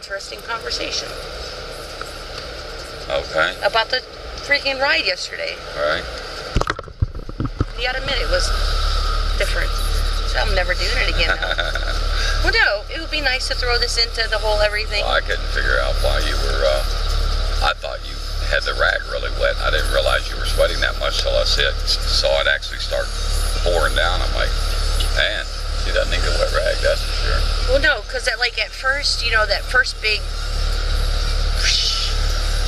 interesting conversation. Okay. About the freaking ride yesterday. Right. You gotta admit, it was different. So I'm never doing it again, though. Well, no, it would be nice to throw this into the whole everything. Well, I couldn't figure out why you were, I thought you had the rag really wet. I didn't realize you were sweating that much till I saw it actually start pouring down. I'm like, man, she doesn't need a wet rag, that's for sure. Well, no, because at first, that first big,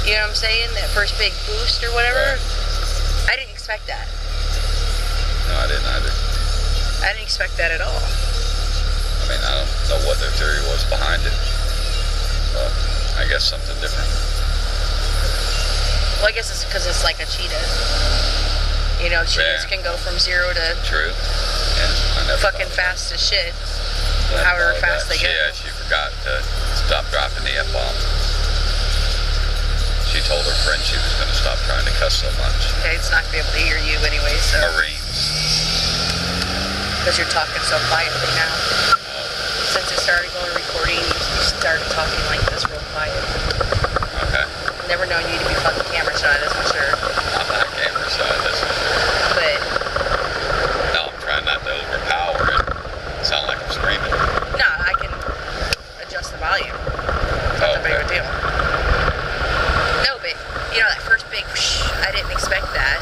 you know what I'm saying? That first big boost or whatever. Right. I didn't expect that. No, I didn't either. I didn't expect that at all. I mean, I don't know what their theory was behind it, but I guess something different. Well, I guess it's because it's like a cheetah. Cheetahs can go from 0 to True. Yeah, I never fucking fast as shit. However fast they go. Yeah, she forgot to stop dropping the F-bomb. She told her friend she was going to stop trying to cuss so much. Okay, it's not going to be able to hear you anyway, so. Marines. Because you're talking so quietly now. Since it started going recording, you started talking like this real quiet. Okay. Never known you to be fucking camera shy, that's for sure. I'm not camera shy, that's for sure. But. No, I'm trying not to overpower and sound like I'm screaming. No, I can adjust the volume. Not that big of a deal. No, but, that first big whoosh, I didn't expect that.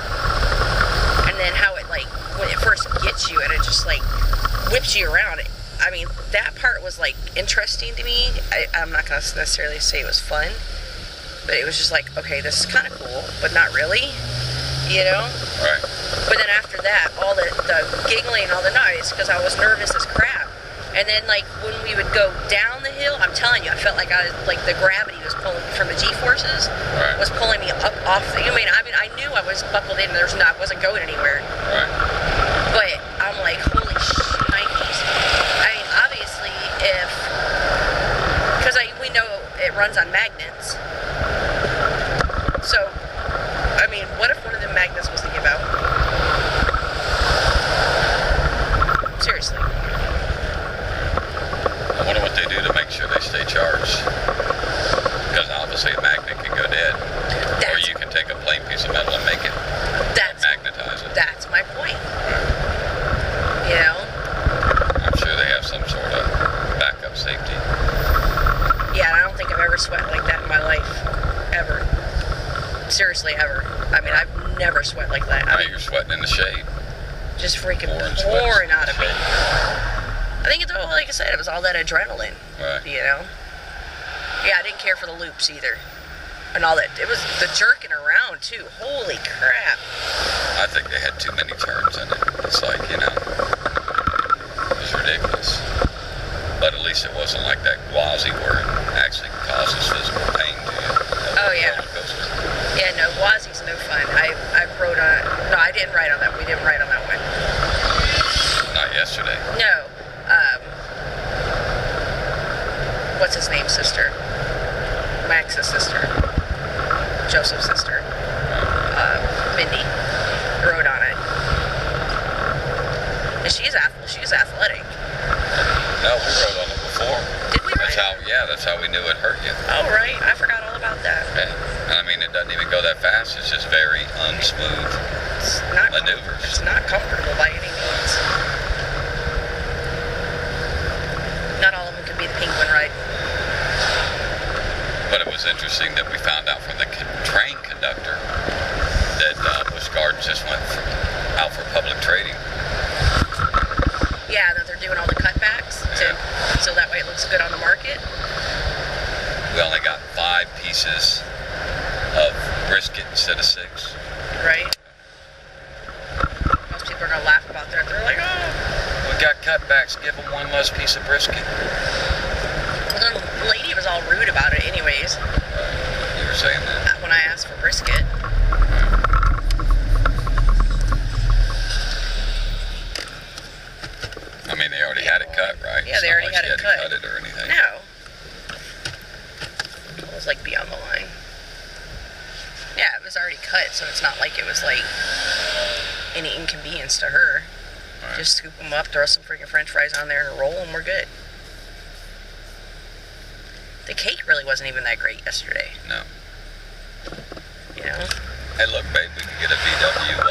And then how it, when it first gets you and it just, whips you around it. I mean, that part was, interesting to me. I'm not going to necessarily say it was fun. But it was just okay, this is kind of cool, but not really. Right. But then after that, all the giggling, all the noise, because I was nervous as crap. And then, when we would go down the hill, I'm telling you, I felt like the gravity was pulling me from the G-forces, right, was pulling me up off the, I knew I was buckled in, I wasn't going anywhere. Right. But I'm like, holy shnikes. I mean, obviously, because we know it runs on magnets. So, what if one of the magnets was to give out? Seriously. I wonder what they do to make sure they stay charged. Because obviously a magnet can go dead. Or you can take a plain piece of metal and make it magnetize it. That's my point. I'm sure they have some sort of backup safety. Yeah, I don't think I've ever sweat like that in my life. Ever. Seriously, ever. I've never sweat like that. You're sweating in the shade. Just freaking pouring out of me. I think it's all, like I said, it was all that adrenaline. Right. Yeah, I didn't care for the loops either. And all that. It was the jerking around, too. Holy crap. I think they had too many turns in it. It's it was ridiculous. But at least it wasn't like that Gwazi where it actually causes physical pain to you. Oh, yeah. Yeah, no, Gwazi's no fun. I rode on it. No, I didn't ride on that. We didn't ride on that one. Not yesterday. No. What's his name, sister? Max's sister. Joseph's sister. Mindy. Rode on it. And she's athletic. No, we rode on it before. Did we ride? That's how we knew it hurt you. Oh, right. I forgot all about that. Yeah. And it doesn't even go that fast. It's just very unsmooth maneuvers. It's not comfortable by any means. Not all of them could be the penguin ride. But it was interesting that we found out from the train conductor that Busch Gardens just went out for public trading. Yeah, that they're doing all the cutbacks so that way it looks good on the market. We only got 5 pieces of brisket instead of 6. Right. Most people are gonna laugh about that. They're like, oh. We got cutbacks. Give them one less piece of brisket. Well, the lady was all rude about it, anyways. You were saying that when I asked for brisket. They already had it cut, right? Yeah, they already had it cut. Cut it or anything. No. It was beyond the line. Yeah, it was already cut, so it's not like it was any inconvenience to her. Right. Just scoop them up, throw some freaking French fries on there, and roll, and we're good. The cake really wasn't even that great yesterday. No. You know? Hey, look, babe, we could get a VW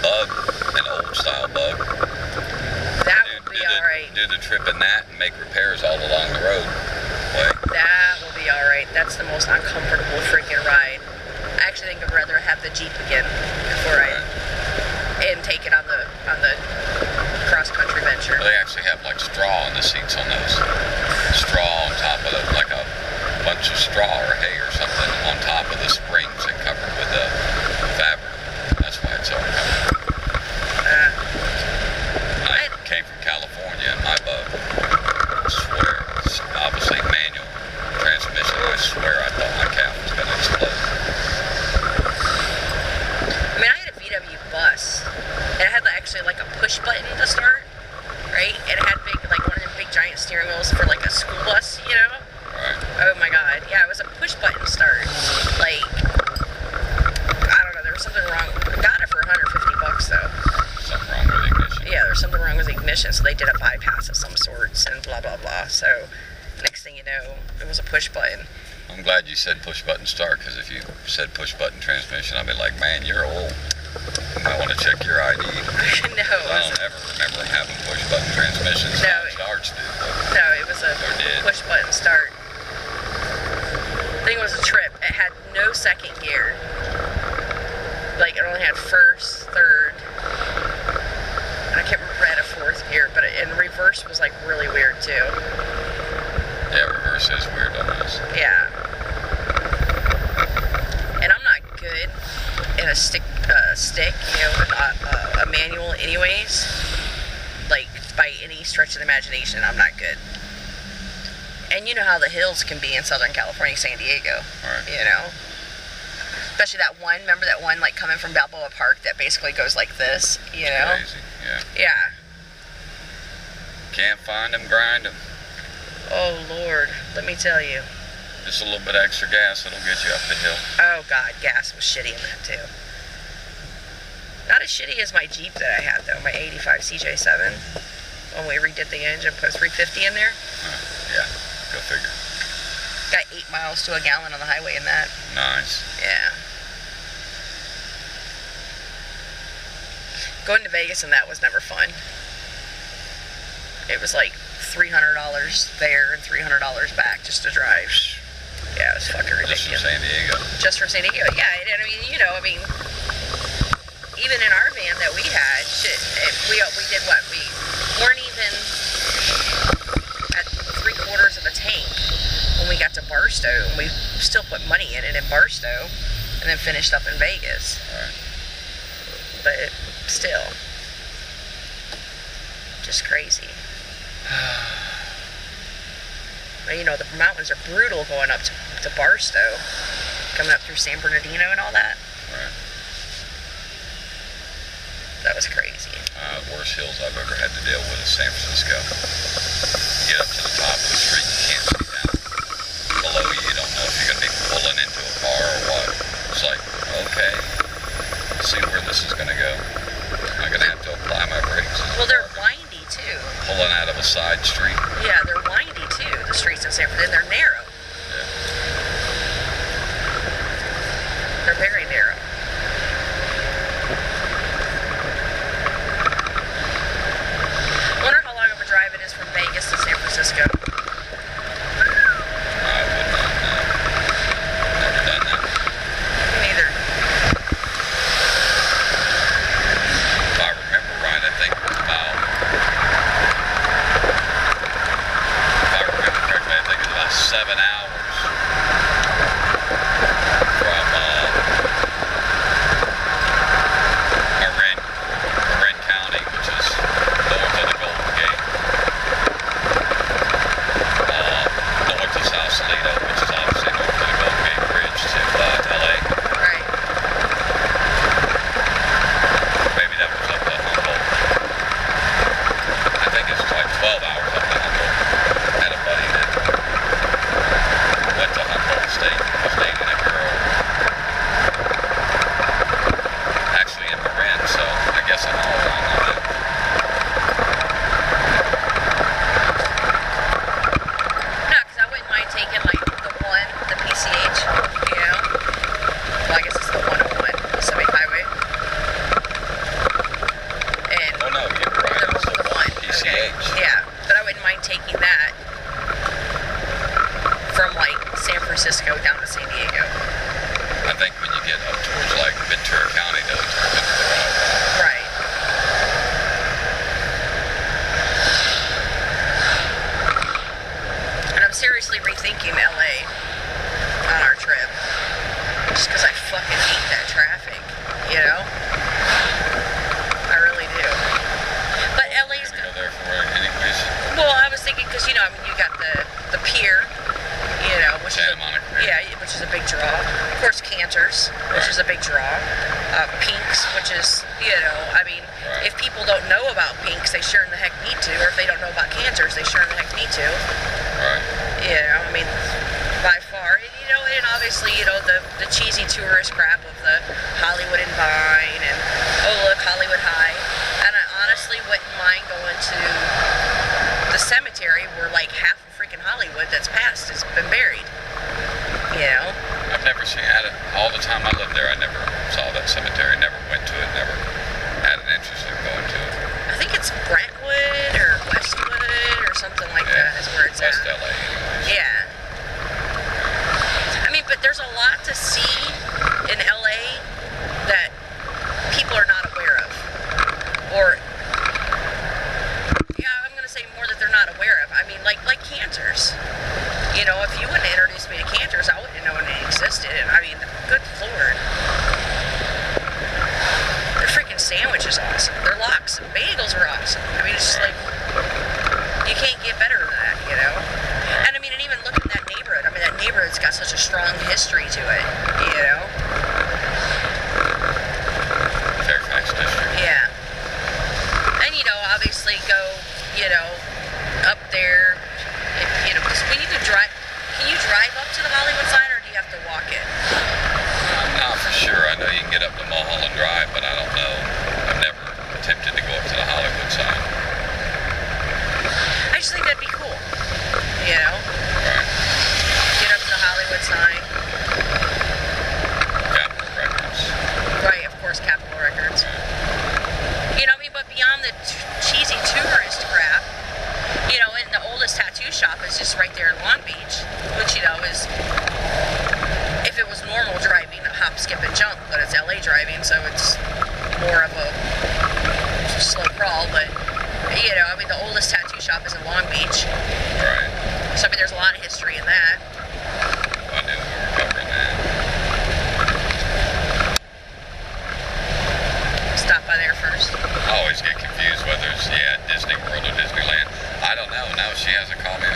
bug, an old style bug. That would be alright. Do the trip in that and make repairs all along the road. That will be alright. That's the most uncomfortable freaking ride. I actually think I'd rather have the Jeep again before and take it on the cross country venture. They actually have like straw in the seats on those. Straw on top of like a bunch of straw or hay or something on top of the springs and covered with a fabric. That's why it's so uncomfortable. I came from California and my bug, I swear, it's obviously manual transmission. I swear I thought my cap was going to explode. I mean, I had a VW bus. And it had actually like a push button to start, right? And it had one of them big giant steering wheels for like a school bus, you know? Right. Oh my god. Yeah, it was a push button start. Like, I don't know, there was something wrong. I got it for $150 though. Something wrong with the ignition. Yeah, there was something wrong with the ignition, so they did a bypass of some sorts and blah, blah, blah. So, next thing you know, it was a push button. I'm glad you said push button start, because if you said push button transmission, I'd be like, man, you're old. You might want to check your ID. No. I don't ever remember having push button transmissions. No. Starts do. No, it was a push button start. Thing was a trip. It had no second gear. Like, it only had first, third, and I can't remember if it had a fourth gear, but and reverse was like really weird too. Yeah, reverse is weird on this. Yeah. And I'm not good in a stick, you know, with a manual anyways. Like, by any stretch of the imagination, I'm not good. And you know how the hills can be in Southern California, San Diego. Right. You know? Especially that one, remember that one, like, coming from Balboa Park that basically goes like this, you know? Crazy, yeah. Yeah. Can't find them, grind them. Oh, Lord. Let me tell you. Just a little bit of extra gas, it'll get you up the hill. Oh, God. Gas was shitty in that, too. Not as shitty as my Jeep that I had, though. My 85 CJ7. When we redid the engine, put a 350 in there. Yeah. Go figure. Got 8 miles to a gallon on the highway in that. Nice. Yeah. Going to Vegas in that was never fun. It was like $300 there and $300 back just to drive. Yeah, it was fucking ridiculous. Just from San Diego. Just from San Diego, yeah. And I mean, you know, even in our van that we had, we did what? We weren't even at 3/4 of a tank when we got to Barstow, and we still put money in it in Barstow, and then finished up in Vegas. Right. But still, just crazy. But, you know, the mountains are brutal going up to Barstow, coming up through San Bernardino and all that. Right. That was crazy. Worst hills I've ever had to deal with is San Francisco. You get up to the top of the street, you can't see down. Below you, you don't know if you're going to be pulling into a car or what. It's like, okay, let's see where this is going to go. Am I going to have to apply my brakes? Well, they're windy, too. Pulling out of a side street. Yeah, they're windy, too, the streets in San Francisco. And they're narrow. Yeah. They're very narrow. Wonder how long of a drive it is from Vegas to San Francisco. I would not know. Never done that. Me neither. If I remember right, I think it was about, if I remember correctly, I think it was about Francisco down to San Diego. I think when you get up towards like Ventura County, though, it's into the 101. Right. And I'm seriously rethinking LA on our trip. Just because I fucking hate that traffic, you know? I really do. But LA's Go there for it anyways. well, I was thinking because, you know, I mean, you got the pier, you know, which Santa is Monica. yeah, which is a big draw. Of course, Cantor's, which is a big draw. Pink's, which is, you know, I mean, if people don't know about Pink's, they sure in the heck need to. Or if they don't know about Cantor's, they sure in the heck need to. Right. You know, I mean, by far, and, you know, and obviously, you know, the cheesy tourist crap of the Hollywood and Vine and, oh, look, Hollywood High. And I honestly wouldn't mind going to the cemetery where, like, half of freaking Hollywood that's passed has been buried. You know? I've never seen it. All the time I lived there, I never saw that cemetery, never went to it, never had an interest in going to it. I think it's Brentwood or Westwood or something like that is where it's West at. LA anyways. Yeah. I mean, but there's a lot to see in LA that people are not aware of. Or, yeah, I'm going to say more that they're not aware of. I mean, like Cantor's. You know, if you wouldn't introduce me to Cantor's, I wouldn't know it existed. And I mean, good Lord. Their freaking sandwich is awesome. Their lox and bagels are awesome. I mean, it's just like, you can't get better than that, you know? And I mean, and even look at that neighborhood. I mean, that neighborhood's got such a strong history to it, you know? Fairfax District. Yeah. And, you know, obviously go, you know, up there. If, you know, because when you can drive up to the Hollywood sign, or do you have to walk it? Not for sure. I know you can get up to Mulholland Drive, but I don't know. I've never attempted to go up to the Hollywood sign. I just think that'd be cool. You know? Right. Get up to the Hollywood sign. Capitol Records. Right, of course, Capitol Records. You know what I mean? But beyond the cheesy tourist crap, you know, and the oldest tattoo shop is just right there in Long Beach, which, you know, is, if it was normal driving, hop, skip, and jump, but it's LA driving, so it's more of a slow crawl, but, you know, I mean, the oldest tattoo shop is in Long Beach. Right. So, I mean, there's a lot of history in that. I knew we were covering that. Stop by there first. I always get confused whether it's, Disney World or Disneyland. I don't know. Now she hasn't called me.